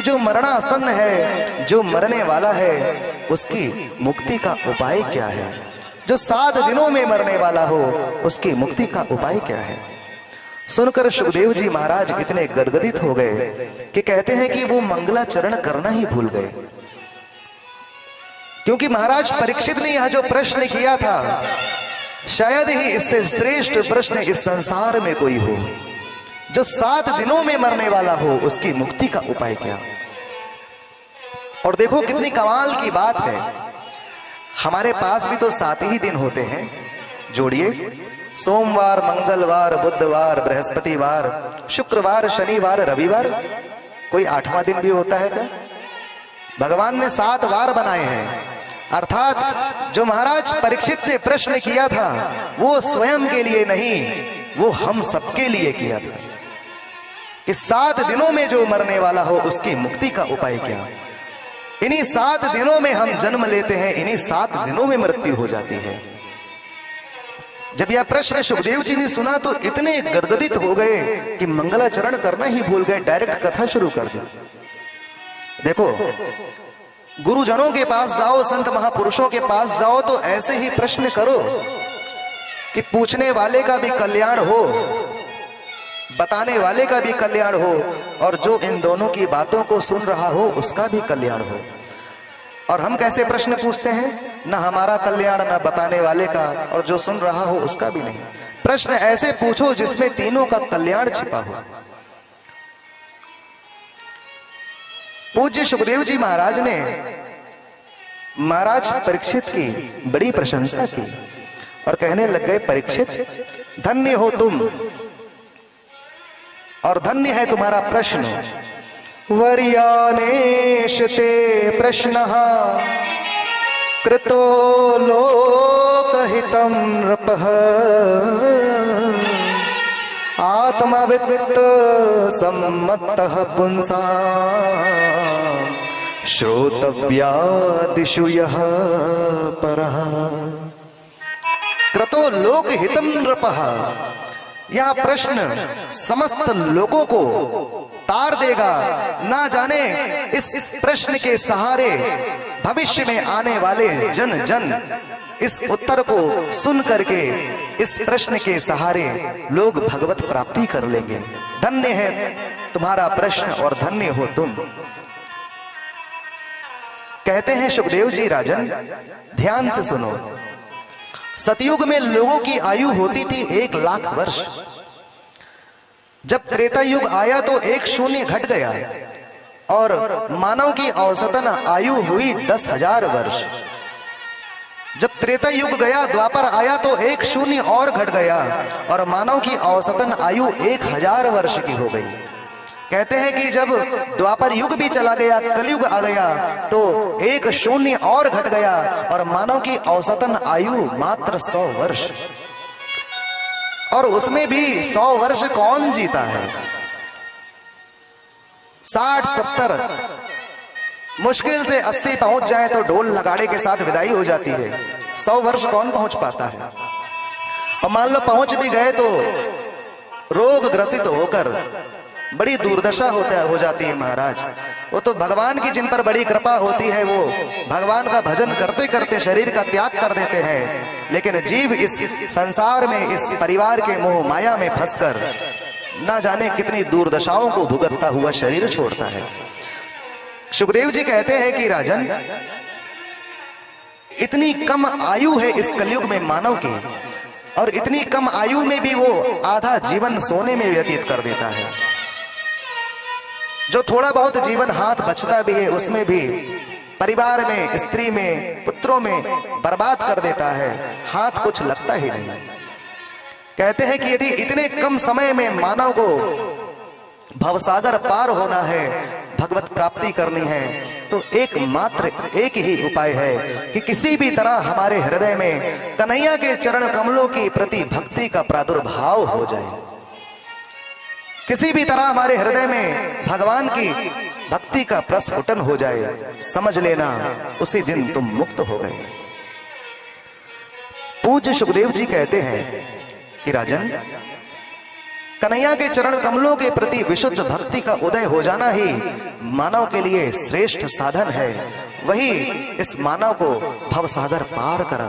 जो मरणासन्न है, जो मरने वाला है, उसकी मुक्ति का उपाय क्या है? जो 7 दिनों में मरने वाला हो, उसकी मुक्ति का उपाय क्या है? सुनकर सुखदेव जी महाराज इतने गदगदित हो गए कि कहते हैं कि वो मंगलाचरण करना ही भूल गए। क्योंकि महाराज परीक्षित ने यह जो प्रश्न किया था, शायद ही इससे श्रेष्ठ प्रश्न इस संसार में कोई हो। जो 7 दिनों में मरने वाला हो, उसकी मुक्ति का उपाय क्या? और देखो कितनी कमाल की बात है, हमारे पास भी तो 7 ही दिन होते हैं। जोड़िए, सोमवार, मंगलवार, बुधवार, बृहस्पतिवार, शुक्रवार, शनिवार, रविवार। कोई 8वां दिन भी होता है क्या? भगवान ने 7 वार बनाए हैं। अर्थात जो महाराज परीक्षित ने प्रश्न किया था, वो स्वयं के लिए नहीं, वो हम सबके लिए किया था कि 7 दिनों में जो मरने वाला हो, उसकी मुक्ति का उपाय क्या? इन्हीं 7 दिनों में हम जन्म लेते हैं, इन्हीं 7 दिनों में मृत्यु हो जाती है। जब यह प्रश्न सुखदेव जी ने सुना तो इतने गदगदित हो गए कि मंगलाचरण करना ही भूल गए, डायरेक्ट कथा शुरू कर दी। देखो, गुरुजनों के पास जाओ, संत महापुरुषों के पास जाओ तो ऐसे ही प्रश्न करो कि पूछने वाले का भी कल्याण हो, बताने वाले का भी कल्याण हो, और जो इन दोनों की बातों को सुन रहा हो उसका भी कल्याण हो। और हम कैसे प्रश्न पूछते हैं? ना हमारा कल्याण, ना बताने वाले का, और जो सुन रहा हो उसका भी नहीं। प्रश्न ऐसे पूछो जिसमें तीनों का कल्याण छिपा हो। पूज्य सुखदेव जी महाराज ने महाराज परीक्षित की बड़ी प्रशंसा की और कहने लग गए, परीक्षित धन्य हो तुम और धन्य है तुम्हारा प्रश्न। वर्यानेश ते प्रश्नः कृतो लोकहितं नृपः आत्मवित्त सम्मतः पुंसा श्रोतव्यादिषु यः परः। कृतो लोकहितं नृपः, यह प्रश्न समस्त लोगों को तार देगा। ना जाने इस प्रश्न के सहारे भविष्य में आने वाले जन जन इस उत्तर को सुन करके इस प्रश्न के सहारे लोग भगवत प्राप्ति कर लेंगे। धन्य है तुम्हारा प्रश्न और धन्य हो तुम। कहते हैं सुखदेव जी, राजन ध्यान से सुनो। सतयुग में लोगों की आयु होती थी 1 लाख वर्ष। जब त्रेता युग आया तो 1 शून्य घट गया और मानव की औसतन आयु हुई 10,000 वर्ष। जब त्रेता युग गया, द्वापर आया तो 1 शून्य और घट गया और मानव की औसतन आयु 1000 वर्ष की हो गई। कहते हैं कि जब द्वापर युग भी चला गया, कलयुग आ गया तो 1 शून्य और घट गया और मानव की औसतन आयु मात्र 100 वर्ष। और उसमें भी 100 वर्ष कौन जीता है? 60-70, मुश्किल से 80 पहुंच जाए तो ढोल नगाड़े के साथ विदाई हो जाती है। 100 वर्ष कौन पहुंच पाता है? और मान लो पहुंच भी गए तो रोग ग्रसित होकर बड़ी दुर्दशा हो जाती है महाराज। वो तो भगवान की जिन पर बड़ी कृपा होती है, वो भगवान का भजन करते करते शरीर का त्याग कर देते हैं। लेकिन जीव इस संसार में, इस परिवार के मोह माया में फंसकर ना जाने कितनी दुर्दशाओं को भुगतता हुआ शरीर छोड़ता है। सुखदेव जी कहते हैं कि राजन, इतनी कम आयु है इस कलयुग में मानव की, और इतनी कम आयु में भी वो आधा जीवन सोने में व्यतीत कर देता है। जो थोड़ा बहुत जीवन हाथ बचता भी है, उसमें भी परिवार में, स्त्री में, पुत्रों में बर्बाद कर देता है। हाथ कुछ लगता ही नहीं। कहते हैं कि यदि इतने कम समय में मानव को भवसागर पार होना है, भगवत प्राप्ति करनी है, तो एकमात्र एक ही उपाय है कि किसी भी तरह हमारे हृदय में कन्हैया के चरण कमलों की प्रति भक्ति का प्रादुर्भाव हो जाए। किसी भी तरह हमारे हृदय में भगवान की भक्ति का प्रस्फुटन हो जाए, समझ लेना उसी दिन तुम मुक्त हो गए। पूज्य सुखदेव जी कहते हैं कि राजन, कन्हैया के चरण कमलों के प्रति विशुद्ध भक्ति का उदय हो जाना ही मानव के लिए श्रेष्ठ साधन है। वही इस मानव को भवसागर पार करा।